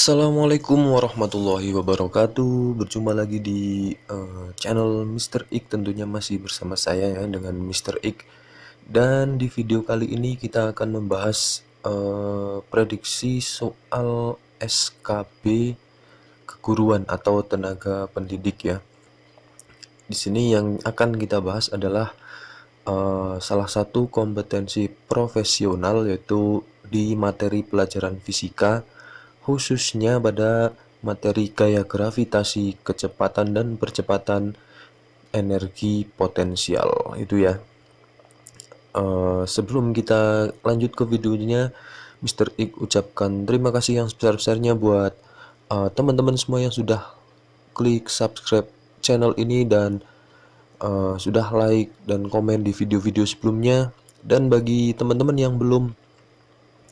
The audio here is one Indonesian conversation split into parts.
Assalamualaikum warahmatullahi wabarakatuh. Berjumpa lagi di channel Mr. Ik, tentunya masih bersama saya ya dengan Mr. Ik. Dan di video kali ini kita akan membahas prediksi soal SKB keguruan atau tenaga pendidik ya. Di sini yang akan kita bahas adalah salah satu kompetensi profesional, yaitu di materi pelajaran fisika, khususnya pada materi gaya gravitasi, kecepatan dan percepatan energi potensial itu ya. Sebelum kita lanjut ke videonya, Mr. Ik ucapkan terima kasih yang sebesar-besarnya buat teman-teman semua yang sudah klik subscribe channel ini dan sudah like dan komen di video-video sebelumnya. Dan bagi teman-teman yang belum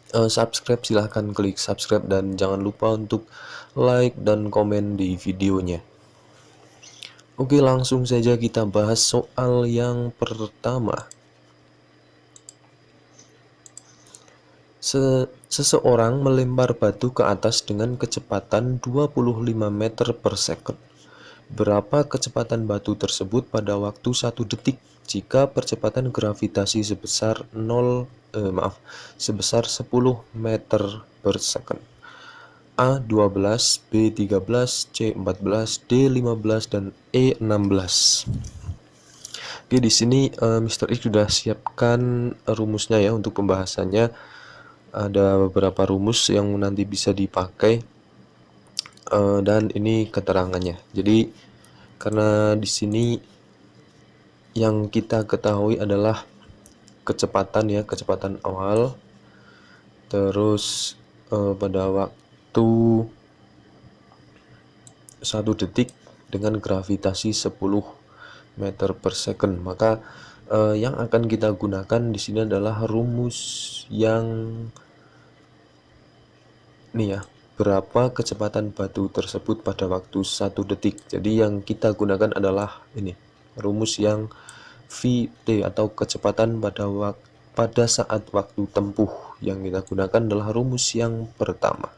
subscribe, silahkan klik subscribe dan jangan lupa untuk like dan komen di videonya. Oke, langsung saja kita bahas soal yang pertama. Seseorang melempar batu ke atas dengan kecepatan 25 meter per second. Berapa kecepatan batu tersebut pada waktu 1 detik jika percepatan gravitasi sebesar 10 meter per second? A 12, B 13, C 14, D 15 dan E 16. Oke, di sini Mr. X sudah siapkan rumusnya ya untuk pembahasannya. Ada beberapa rumus yang nanti bisa dipakai dan ini keterangannya. Jadi karena di sini yang kita ketahui adalah kecepatan ya, kecepatan awal. Terus pada waktu 1 detik dengan gravitasi 10 meter per second. Maka yang akan kita gunakan di sini adalah rumus yang nih ya, berapa kecepatan batu tersebut pada waktu 1 detik. Jadi yang kita gunakan adalah ini, rumus yang VT atau kecepatan pada saat waktu tempuh. Yang kita gunakan adalah rumus yang pertama.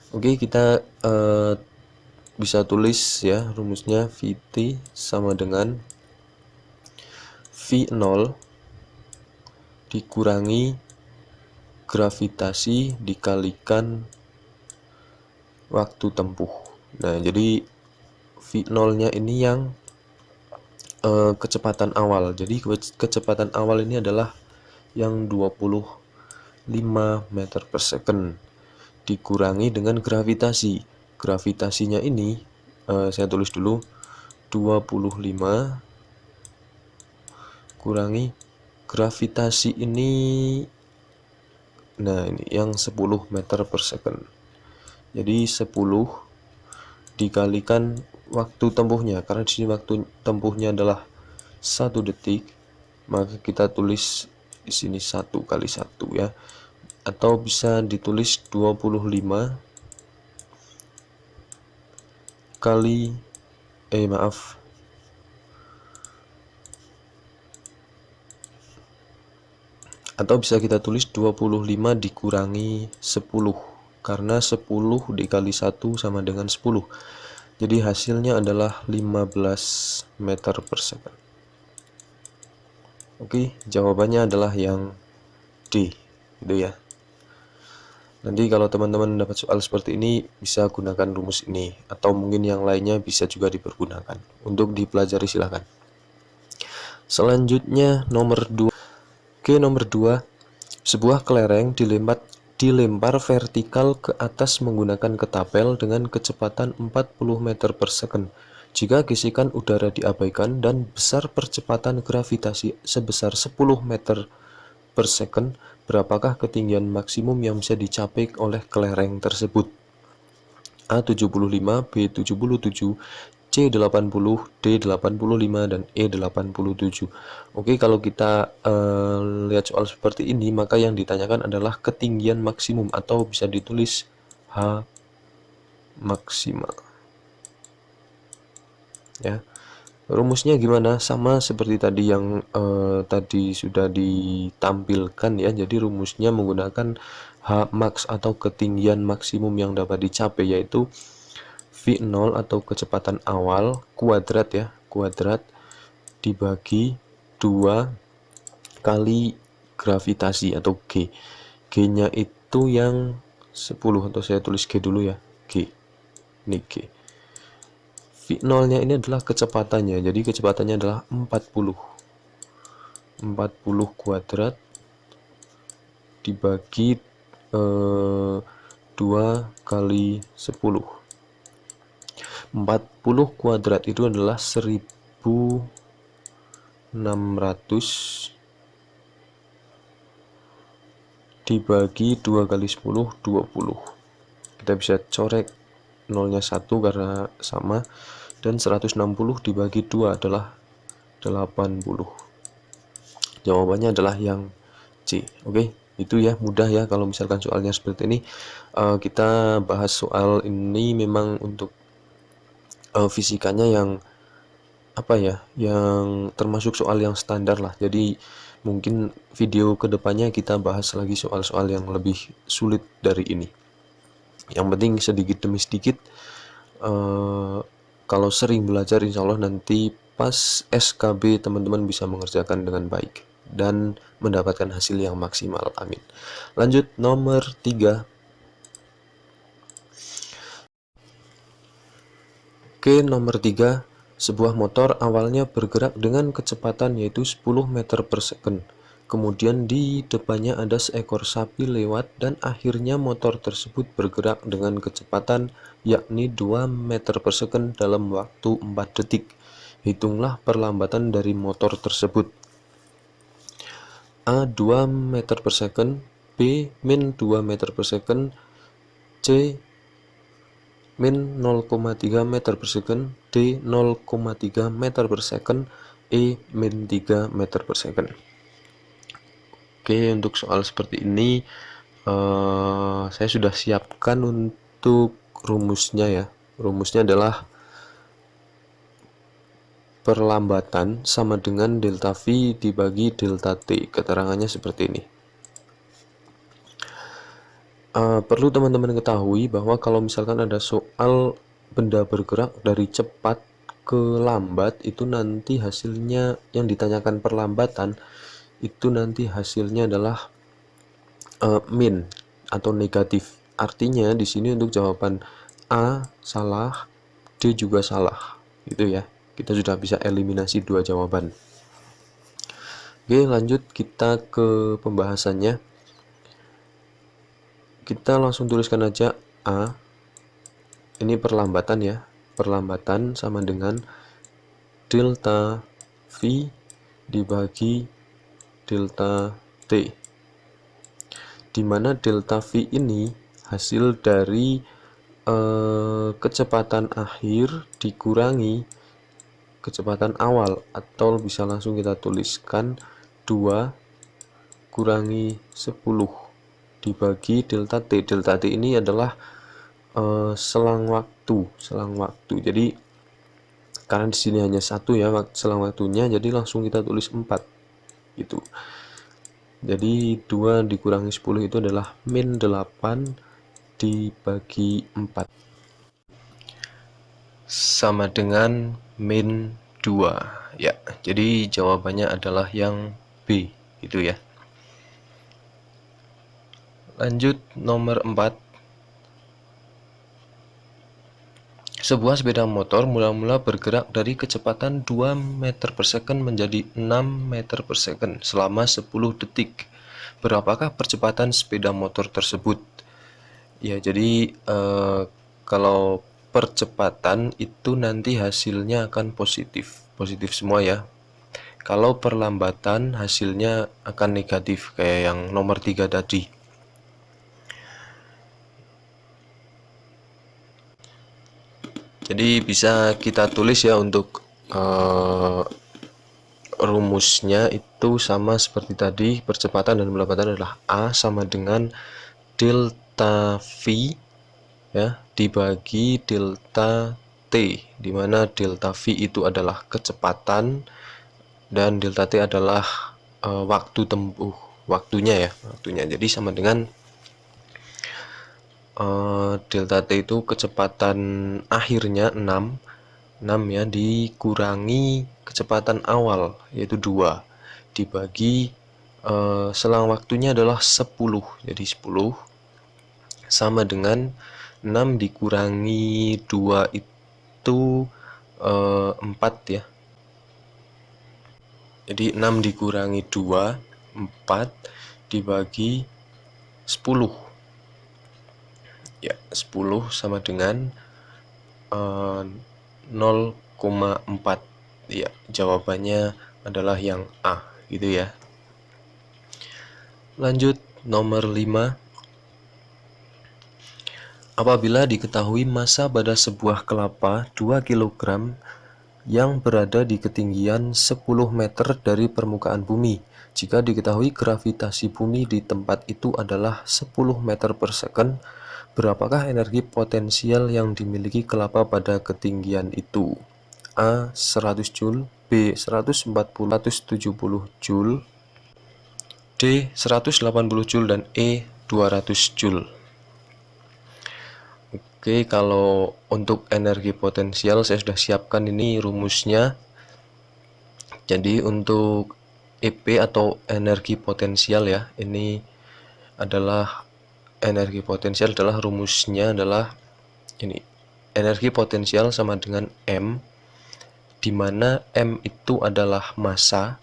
Oke, kita bisa tulis ya rumusnya. VT sama dengan V0 dikurangi gravitasi dikalikan waktu tempuh. Nah, jadi V0-nya ini yang kecepatan awal. Jadi kecepatan awal ini adalah yang 25 meter per second dikurangi dengan gravitasi. Gravitasinya ini saya tulis dulu, 25 kurangi gravitasi ini, nah ini yang 10 meter per second. Jadi 10 dikalikan waktu tempuhnya, karena di sini waktu tempuhnya adalah 1 detik, maka kita tulis di sini 1 kali 1 ya, atau bisa ditulis 25 kali atau bisa kita tulis 25 dikurangi 10, karena 10 dikali 1 sama dengan 10. Jadi hasilnya adalah 15 meter per second. Oke, jawabannya adalah yang D, gitu ya. Nanti kalau teman-teman dapat soal seperti ini, bisa gunakan rumus ini, atau mungkin yang lainnya bisa juga dipergunakan. Untuk dipelajari silahkan. Selanjutnya nomor 2. Oke, nomor 2. Sebuah kelereng dilempar vertikal ke atas menggunakan ketapel dengan kecepatan 40 meter per second. Jika gesekan udara diabaikan dan besar percepatan gravitasi sebesar 10 meter per second, berapakah ketinggian maksimum yang bisa dicapai oleh kelereng tersebut? A 75, B 77, C 80, D 85 dan E 87. Oke, kalau kita lihat soal seperti ini, maka yang ditanyakan adalah ketinggian maksimum atau bisa ditulis H maksimal. Ya. Rumusnya gimana? Sama seperti tadi yang tadi sudah ditampilkan ya. Jadi rumusnya menggunakan H max atau ketinggian maksimum yang dapat dicapai, yaitu V0 atau kecepatan awal kuadrat ya, kuadrat dibagi 2 kali gravitasi atau G. G-nya itu yang 10, atau saya tulis G dulu ya. G. Ini G. V0-nya ini adalah kecepatannya. Jadi kecepatannya adalah 40. 40 kuadrat dibagi 2 kali 10. 40 kuadrat itu adalah 1600 dibagi 2 kali 10, 20. Kita bisa coret nolnya 1 karena sama, dan 160 dibagi 2 adalah 80. Jawabannya adalah yang C. Oke, itu ya, mudah ya kalau misalkan soalnya seperti ini. Kita bahas soal ini memang untuk fisikanya yang apa ya, yang termasuk soal yang standar lah. Jadi mungkin video kedepannya kita bahas lagi soal-soal yang lebih sulit dari ini. Yang penting sedikit demi sedikit, kalau sering belajar, insya Allah nanti pas SKB teman-teman bisa mengerjakan dengan baik dan mendapatkan hasil yang maksimal. Amin. Lanjut nomor 3. Oke, nomor 3. Sebuah motor awalnya bergerak dengan kecepatan yaitu 10 meter per second. Kemudian di depannya ada seekor sapi lewat dan akhirnya motor tersebut bergerak dengan kecepatan yakni 2 meter per second dalam waktu 4 detik. Hitunglah perlambatan dari motor tersebut. A 2 meter per second, B min 2 meter per second, C min 0,3 meter per second, D 0,3 meter per second, E min 3 meter per second. Oke, untuk soal seperti ini saya sudah siapkan untuk rumusnya ya. Rumusnya adalah perlambatan sama dengan delta V dibagi delta T. Keterangannya seperti ini. Perlu teman-teman ketahui bahwa kalau misalkan ada soal benda bergerak dari cepat ke lambat, itu nanti hasilnya yang ditanyakan perlambatan itu nanti hasilnya adalah min atau negatif. Artinya di sini untuk jawaban A salah, D juga salah, gitu ya. Kita sudah bisa eliminasi 2 jawaban. Oke, lanjut kita ke pembahasannya. Kita langsung tuliskan aja A. Ini perlambatan ya. Perlambatan sama dengan delta V dibagi delta T, di mana delta V ini hasil dari kecepatan akhir dikurangi kecepatan awal, atau bisa langsung kita tuliskan 2 kurangi 10 dibagi delta T. Delta T ini adalah selang waktu. Jadi karena di sini hanya 1 ya selang waktunya, jadi langsung kita tulis 4 gitu. Jadi 2 dikurangi 10 itu adalah min 8 dibagi 4 sama dengan min 2 ya. Jadi jawabannya adalah yang B itu ya. Lanjut nomor 4. Sebuah sepeda motor mula-mula bergerak dari kecepatan 2 meter per second menjadi 6 meter per second selama 10 detik. Berapakah percepatan sepeda motor tersebut? Ya, jadi kalau percepatan itu nanti hasilnya akan positif semua ya. Kalau perlambatan hasilnya akan negatif kayak yang nomor 3 tadi. Jadi bisa kita tulis ya untuk rumusnya itu sama seperti tadi. Percepatan dan perlambatan adalah A sama dengan delta V ya dibagi delta T, di mana delta V itu adalah kecepatan dan delta T adalah waktu tempuh, waktunya. Jadi sama dengan delta T itu kecepatan akhirnya 6 ya, dikurangi kecepatan awal yaitu 2 dibagi selang waktunya adalah 10. Jadi 10 sama dengan 6 dikurangi 2 itu 4 ya. Jadi 6 dikurangi 2, 4 dibagi 10. Ya, 10 sama dengan 0,4. Ya, jawabannya adalah yang A, gitu ya. Lanjut nomor 5. Apabila diketahui massa pada sebuah kelapa 2 kg yang berada di ketinggian 10 meter dari permukaan bumi, jika diketahui gravitasi bumi di tempat itu adalah 10 meter per second, berapakah energi potensial yang dimiliki kelapa pada ketinggian itu? A. 100 Joule, B. 170 Joule, D. 180 Joule, dan E. 200 Joule. Oke, kalau untuk energi potensial saya sudah siapkan ini rumusnya. Jadi untuk EP atau energi potensial ya, ini adalah energi potensial adalah rumusnya adalah ini. Energi potensial sama dengan M, di mana M itu adalah massa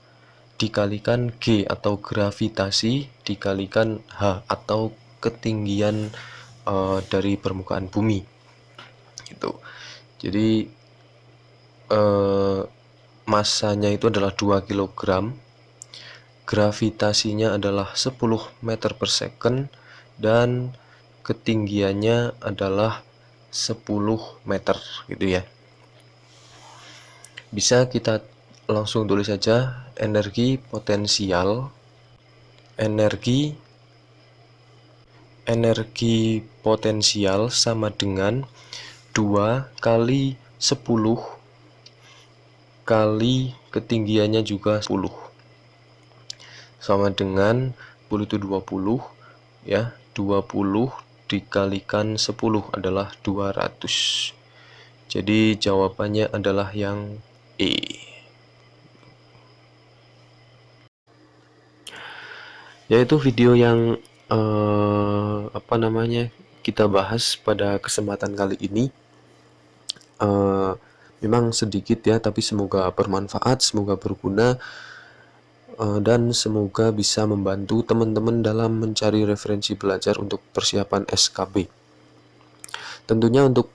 dikalikan G atau gravitasi dikalikan H atau ketinggian dari permukaan bumi gitu. Jadi massanya itu adalah 2 kg, gravitasinya adalah 10 meter per second, dan ketinggiannya adalah 10 meter gitu ya. Bisa kita langsung tulis saja energi potensial. Energi potensial sama dengan 2 kali 10 kali ketinggiannya juga 10 sama dengan 10 itu 20 ya, 20 dikalikan 10 adalah 200. Jadi jawabannya adalah yang E. Yaitu video yang kita bahas pada kesempatan kali ini. Memang sedikit ya, tapi semoga bermanfaat, semoga berguna, dan semoga bisa membantu teman-teman dalam mencari referensi belajar untuk persiapan SKB. Tentunya untuk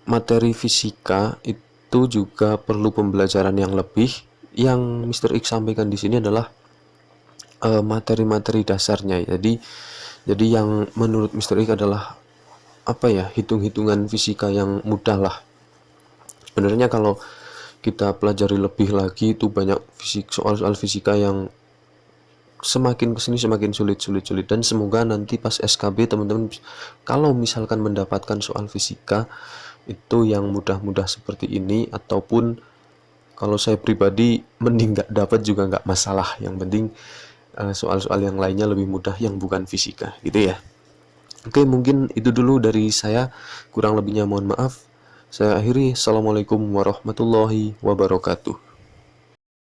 materi fisika itu juga perlu pembelajaran yang lebih. Yang Mr. X sampaikan di sini adalah materi-materi dasarnya. Jadi yang menurut Mr. X adalah hitung-hitungan fisika yang mudah lah. Sebenarnya kalau kita pelajari lebih lagi itu banyak soal-soal fisika yang semakin kesini semakin sulit, dan semoga nanti pas SKB teman-teman kalau misalkan mendapatkan soal fisika itu yang mudah-mudah seperti ini, ataupun kalau saya pribadi mending nggak dapat juga nggak masalah, yang penting soal-soal yang lainnya lebih mudah yang bukan fisika gitu ya. Oke, mungkin itu dulu dari saya, kurang lebihnya mohon maaf. Saya akhiri. Assalamualaikum warahmatullahi wabarakatuh.